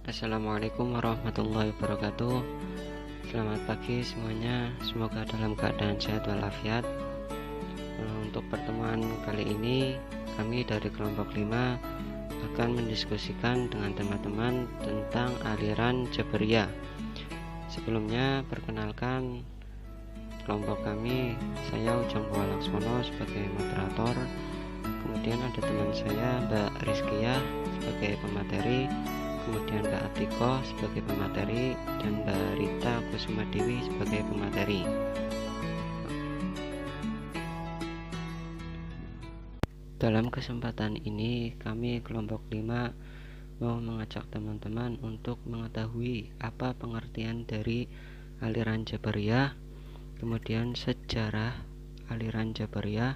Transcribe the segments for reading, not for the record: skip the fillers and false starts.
Assalamualaikum warahmatullahi wabarakatuh. Selamat pagi semuanya, semoga dalam keadaan sehat walafiat. Untuk pertemuan kali ini kami dari kelompok 5 akan mendiskusikan dengan teman-teman tentang aliran Jabariyah. Sebelumnya perkenalkan kelompok kami, saya Ujang Laksono sebagai moderator. Kemudian ada teman saya Mbak Rizkiyah sebagai pemateri, kemudian Mbak Atiko sebagai pemateri, dan Mbak Rita Kusuma Dewi sebagai pemateri. Dalam kesempatan ini kami kelompok 5 mau mengajak teman-teman untuk mengetahui apa pengertian dari aliran Jabariyah, kemudian sejarah aliran Jabariyah,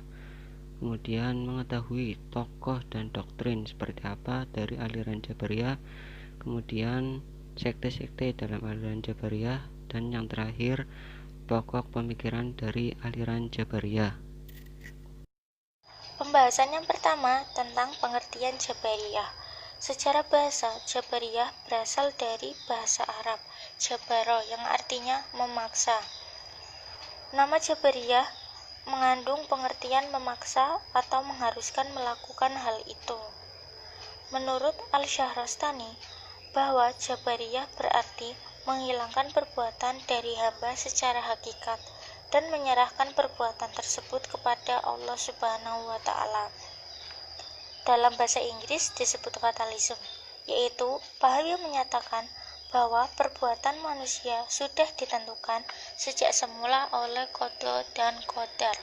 kemudian mengetahui tokoh dan doktrin seperti apa dari aliran Jabariyah, kemudian sekte-sekte dalam aliran Jabariyah, dan yang terakhir pokok pemikiran dari aliran Jabariyah. Pembahasan yang pertama tentang pengertian Jabariyah. Secara bahasa, Jabariyah berasal dari bahasa Arab Jabaro yang artinya memaksa. Nama Jabariyah mengandung pengertian memaksa atau mengharuskan melakukan hal itu. Menurut Al-Syahrastani, bahwa Jabariyah berarti menghilangkan perbuatan dari hamba secara hakikat dan menyerahkan perbuatan tersebut kepada Allah Subhanahu wa Ta'ala. Dalam bahasa Inggris disebut fatalism, yaitu paham yang menyatakan bahwa perbuatan manusia sudah ditentukan sejak semula oleh qada dan qadar.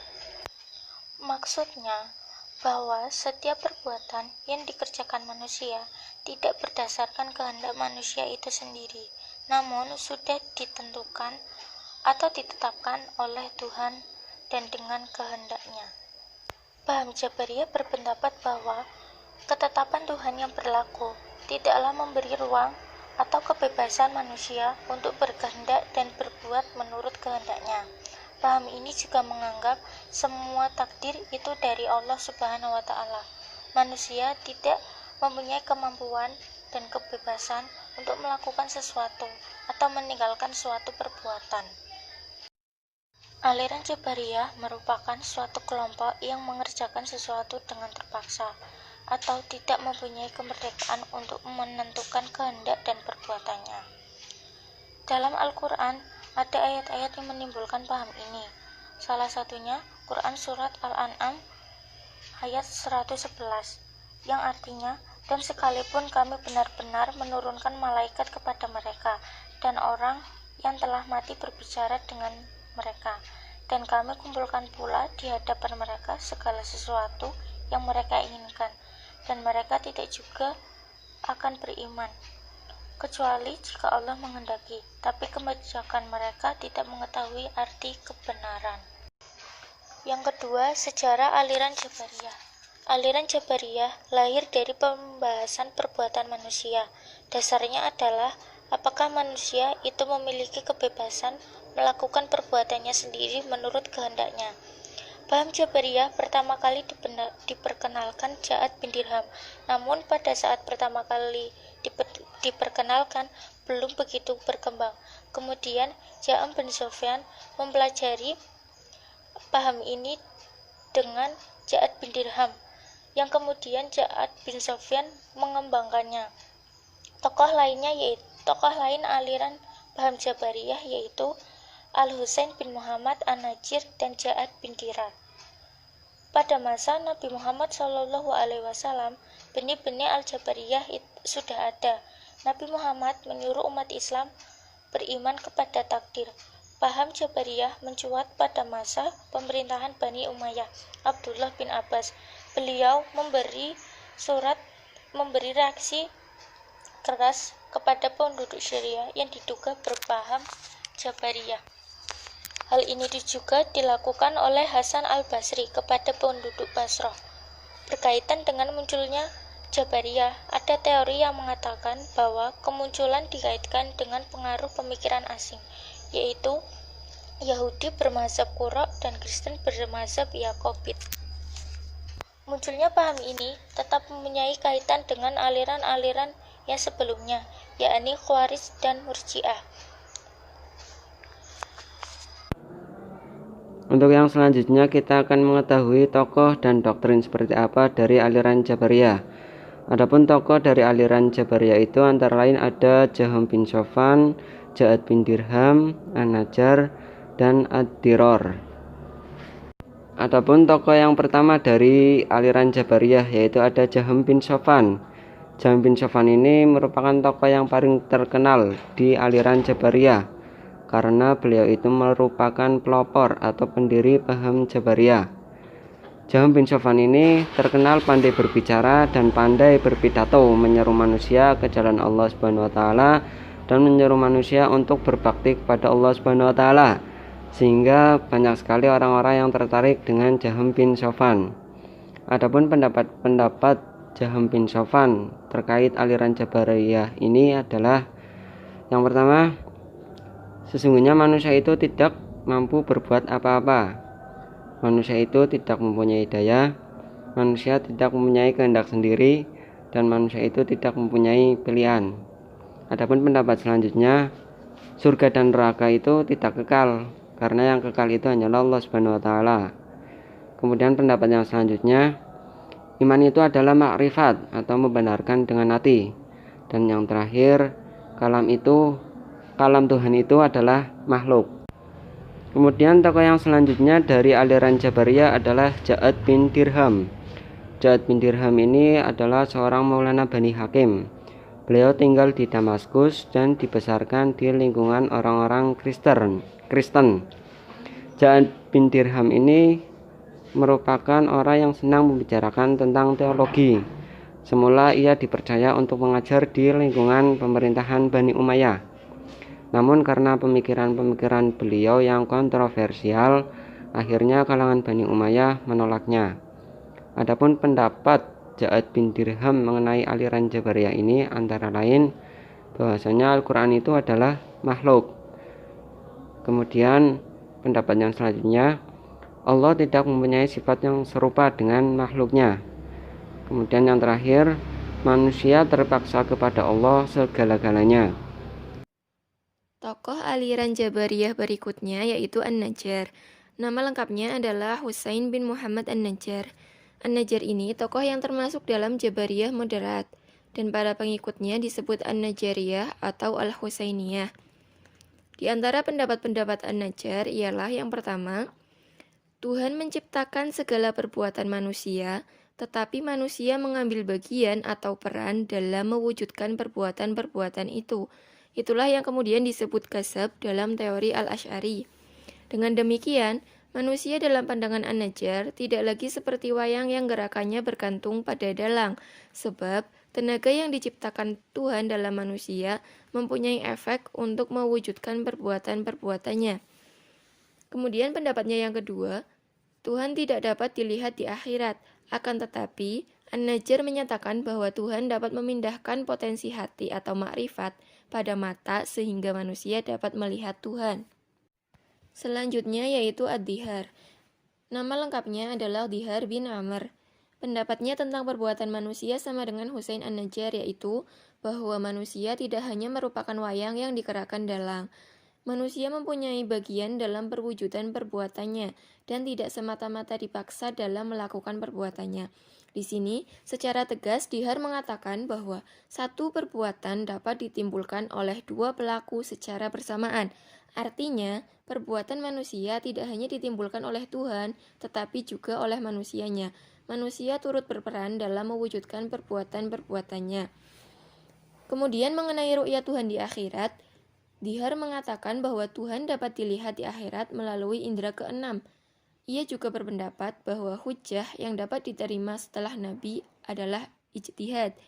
Maksudnya bahwa setiap perbuatan yang dikerjakan manusia tidak berdasarkan kehendak manusia itu sendiri, namun sudah ditentukan atau ditetapkan oleh Tuhan dan dengan kehendaknya. Paham Jabariyah berpendapat bahwa ketetapan Tuhan yang berlaku tidaklah memberi ruang atau kebebasan manusia untuk berkehendak dan berbuat menurut kehendaknya. Paham ini juga menganggap semua takdir itu dari Allah Subhanahu wa Ta'ala. Manusia tidak mempunyai kemampuan dan kebebasan untuk melakukan sesuatu atau meninggalkan suatu perbuatan. Aliran Jabariyah merupakan suatu kelompok yang mengerjakan sesuatu dengan terpaksa atau tidak mempunyai kemerdekaan untuk menentukan kehendak dan perbuatannya. Dalam Al-Quran, ada ayat-ayat yang menimbulkan paham ini. Salah satunya Quran Surat Al-An'am ayat 111 yang artinya, dan sekalipun kami benar-benar menurunkan malaikat kepada mereka dan orang yang telah mati berbicara dengan mereka, dan kami kumpulkan pula di hadapan mereka segala sesuatu yang mereka inginkan, dan mereka tidak juga akan beriman kecuali jika Allah menghendaki, tapi kebijakan mereka tidak mengetahui arti kebenaran. Yang kedua, sejarah aliran Jabariyah. Aliran Jabariyah lahir dari pembahasan perbuatan manusia. Dasarnya adalah apakah manusia itu memiliki kebebasan melakukan perbuatannya sendiri menurut kehendaknya. Paham Jabariyah pertama kali diperkenalkan Ja'ad bin Dirham, namun pada saat pertama kali diperkenalkan belum begitu berkembang. Kemudian Ja'am bin Sofyan mempelajari paham ini dengan Ja'ad bin Dirham, yang kemudian Ja'ad bin Sofyan mengembangkannya. Tokoh lain aliran paham Jabariyah yaitu Al-Husain bin Muhammad An-Najir dan Ja'ad bin Dirar. Pada masa Nabi Muhammad SAW, benih-benih Al-Jabariyah sudah ada. Nabi Muhammad menyuruh umat Islam beriman kepada takdir. Paham Jabariyah mencuat pada masa pemerintahan Bani Umayyah Abdullah bin Abbas. Beliau memberi reaksi keras kepada penduduk Syria yang diduga berpaham Jabariyah. Hal ini juga dilakukan oleh Hasan al-Basri kepada penduduk Basrah. Berkaitan dengan munculnya Jabariyah, ada teori yang mengatakan bahwa kemunculan dikaitkan dengan pengaruh pemikiran asing, yaitu Yahudi bermazhab Qura dan Kristen bermazhab Yakobit. Munculnya paham ini tetap mempunyai kaitan dengan aliran-aliran yang sebelumnya, yakni Khawarij dan Murji'ah. Untuk yang selanjutnya kita akan mengetahui tokoh dan doktrin seperti apa dari aliran Jabariyah. Adapun tokoh dari aliran Jabariyah itu antara lain ada Jahm bin Safwan, Ja'ad bin Dirham, An-Najjar, dan Ad-Diror. Adapun tokoh yang pertama dari aliran Jabariyah yaitu ada Jahm bin Safwan. Jahm bin Safwan ini merupakan tokoh yang paling terkenal di aliran Jabariyah karena beliau itu merupakan pelopor atau pendiri paham Jabariyah. Jahm bin Safwan ini terkenal pandai berbicara dan pandai berpidato, menyeru manusia ke jalan Allah Subhanahu wa taala dan menyeru manusia untuk berbakti kepada Allah Subhanahu wa taala. Sehingga banyak sekali orang-orang yang tertarik dengan Jahm bin Safwan. Adapun pendapat Jahm bin Safwan terkait aliran Jabariyah ini adalah yang pertama, sesungguhnya manusia itu tidak mampu berbuat apa-apa. Manusia itu tidak mempunyai daya, manusia tidak mempunyai kehendak sendiri, dan manusia itu tidak mempunyai pilihan. Adapun pendapat selanjutnya, surga dan neraka itu tidak kekal, karena yang kekal itu hanyalah Allah Subhanahu wa taala. Kemudian pendapat yang selanjutnya, iman itu adalah makrifat atau membenarkan dengan hati. Dan yang terakhir, kalam Tuhan itu adalah makhluk. Kemudian tokoh yang selanjutnya dari aliran Jabariyah adalah Ja'ad bin Dirham. Ja'ad bin Dirham ini adalah seorang Maulana Bani Hakim. Beliau tinggal di Damaskus dan dibesarkan di lingkungan orang-orang Kristen. Ja'ad bin Dirham ini merupakan orang yang senang membicarakan tentang teologi. Semula ia dipercaya untuk mengajar di lingkungan pemerintahan Bani Umayyah. Namun karena pemikiran-pemikiran beliau yang kontroversial, akhirnya kalangan Bani Umayyah menolaknya. Adapun pendapat Ja'ad bin Dirham mengenai aliran Jabariyah ini antara lain bahwasanya Al-Quran itu adalah makhluk. Kemudian pendapat yang selanjutnya, Allah tidak mempunyai sifat yang serupa dengan makhluknya. Kemudian yang terakhir, manusia terpaksa kepada Allah segala-galanya. Tokoh aliran Jabariyah berikutnya yaitu An-Najjar. Nama lengkapnya adalah Husain bin Muhammad An-Najjar. An-Najjar ini tokoh yang termasuk dalam Jabariyah moderat, dan para pengikutnya disebut An-Najjariyah atau Al-Husainiyah. Di antara pendapat-pendapat An-Najjar ialah yang pertama, Tuhan menciptakan segala perbuatan manusia, tetapi manusia mengambil bagian atau peran dalam mewujudkan perbuatan-perbuatan itu. Itulah yang kemudian disebut kasab dalam teori Al-Asy'ari. Dengan demikian, manusia dalam pandangan An-Najjar tidak lagi seperti wayang yang gerakannya bergantung pada dalang, sebab tenaga yang diciptakan Tuhan dalam manusia mempunyai efek untuk mewujudkan perbuatan-perbuatannya. Kemudian pendapatnya yang kedua, Tuhan tidak dapat dilihat di akhirat, akan tetapi An-Najjar menyatakan bahwa Tuhan dapat memindahkan potensi hati atau makrifat pada mata sehingga manusia dapat melihat Tuhan. Selanjutnya yaitu Ad-Dihar. Nama lengkapnya adalah Dihar bin Amr. Pendapatnya tentang perbuatan manusia sama dengan Husain An-Najjar, yaitu bahwa manusia tidak hanya merupakan wayang yang digerakkan dalang. Manusia mempunyai bagian dalam perwujudan perbuatannya dan tidak semata-mata dipaksa dalam melakukan perbuatannya. Di sini, secara tegas Dihar mengatakan bahwa satu perbuatan dapat ditimbulkan oleh dua pelaku secara bersamaan. Artinya, perbuatan manusia tidak hanya ditimbulkan oleh Tuhan, tetapi juga oleh manusianya. Manusia turut berperan dalam mewujudkan perbuatan-perbuatannya. Kemudian mengenai ru'yah Tuhan di akhirat, Dihar mengatakan bahwa Tuhan dapat dilihat di akhirat melalui indera keenam. Ia juga berpendapat bahwa hujjah yang dapat diterima setelah Nabi adalah ijtihad.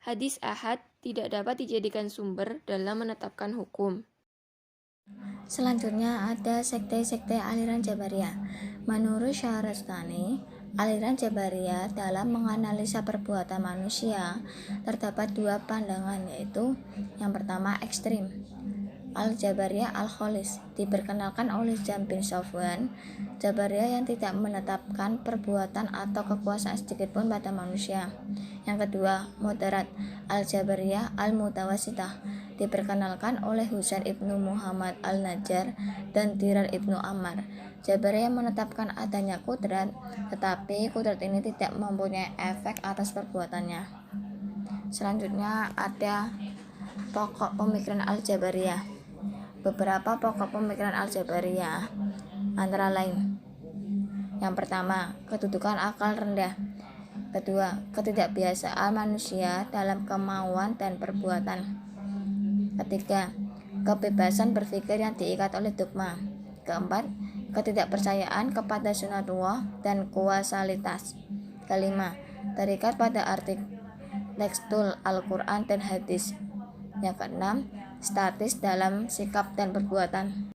Hadis ahad tidak dapat dijadikan sumber dalam menetapkan hukum. Selanjutnya ada sekte-sekte aliran Jabariyah. Menurut Syahrastani, aliran Jabariyah dalam menganalisa perbuatan manusia terdapat dua pandangan, yaitu yang pertama ekstrim, Al-Jabariyah Al-Kholis diperkenalkan oleh Jam bin Safwan, Jabariyah yang tidak menetapkan perbuatan atau kekuasaan sedikitpun pada manusia. Yang kedua, Moderat Al-Jabariyah Al-Mutawasitah diperkenalkan oleh Husain ibnu Muhammad Al-Najjar dan Dirar ibnu Ammar. Jabariyah menetapkan adanya kudrat, tetapi kudrat ini tidak mempunyai efek atas perbuatannya. Selanjutnya ada pokok pemikiran Al-Jabariyah. Beberapa pokok pemikiran Al-Jabariyah antara lain: yang pertama, kedudukan akal rendah. Kedua, ketidakbiasaan manusia dalam kemauan dan perbuatan. Ketiga, kebebasan berpikir yang diikat oleh dogma. Keempat, ketidakpercayaan kepada sunatullah dan kausalitas. Kelima, terikat pada arti tekstul Al-Quran dan hadis. Yang keenam, statis dalam sikap dan perbuatan.